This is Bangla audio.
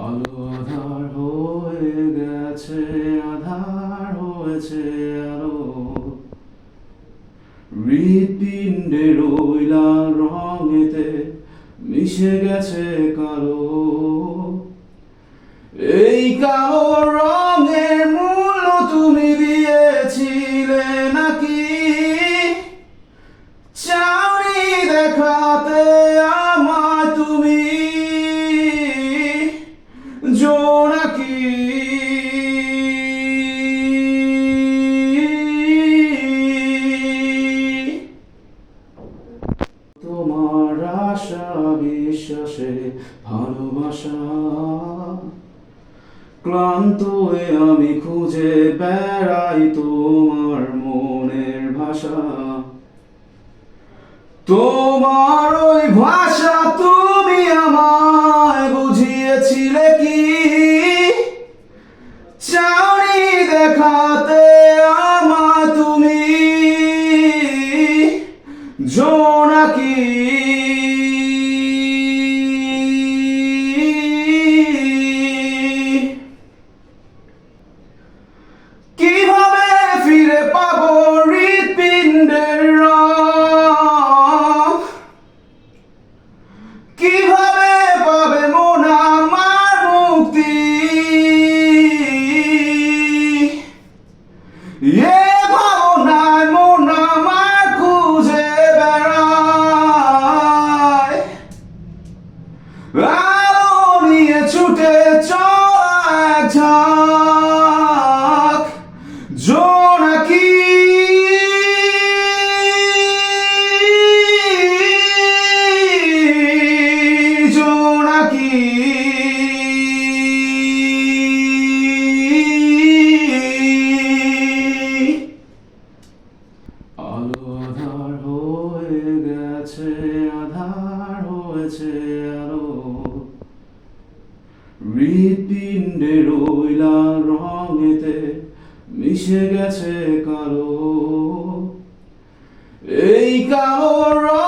আলো আধার হয়ে গেছে, আধার হয়েছে আলো, হৃৎপিণ্ডে রইলা রঙেতে মিশে গেছে কালো। এই কালো রঙের মূল্য তুমি দিয়েছিলে নাকি? চাওনি দেখাতে আমায় তুমি জোনাকি। তোমার আশা বিশ্বাসে ভালোবাসা, ক্লান্ত হয়ে আমি খুঁজে বেড়াই তোমার মনের ভাষা। তোমার ওই ভাষা তুমি আমায় বুঝিয়েছিলে কি? চাওনি দেখাতে আমায় তুমি জোনাকি। কিভাবে ফিরে পাবো হৃৎপিণ্ডের রং? কিভাবে পাবে মন আমার মুক্তি? এ ভাবনায় মন আমার খুঁজে বেড়ায়, আলো নিয়ে ছুটে চলা এক ঝাঁক জোনাকি। জোনাকি আলো আধার হয়ে গেছে, আধার হয়েছে আলো, হৃৎপিণ্ডে রইলা রঙেতে মিশে গেছে কালো। এই কালো রং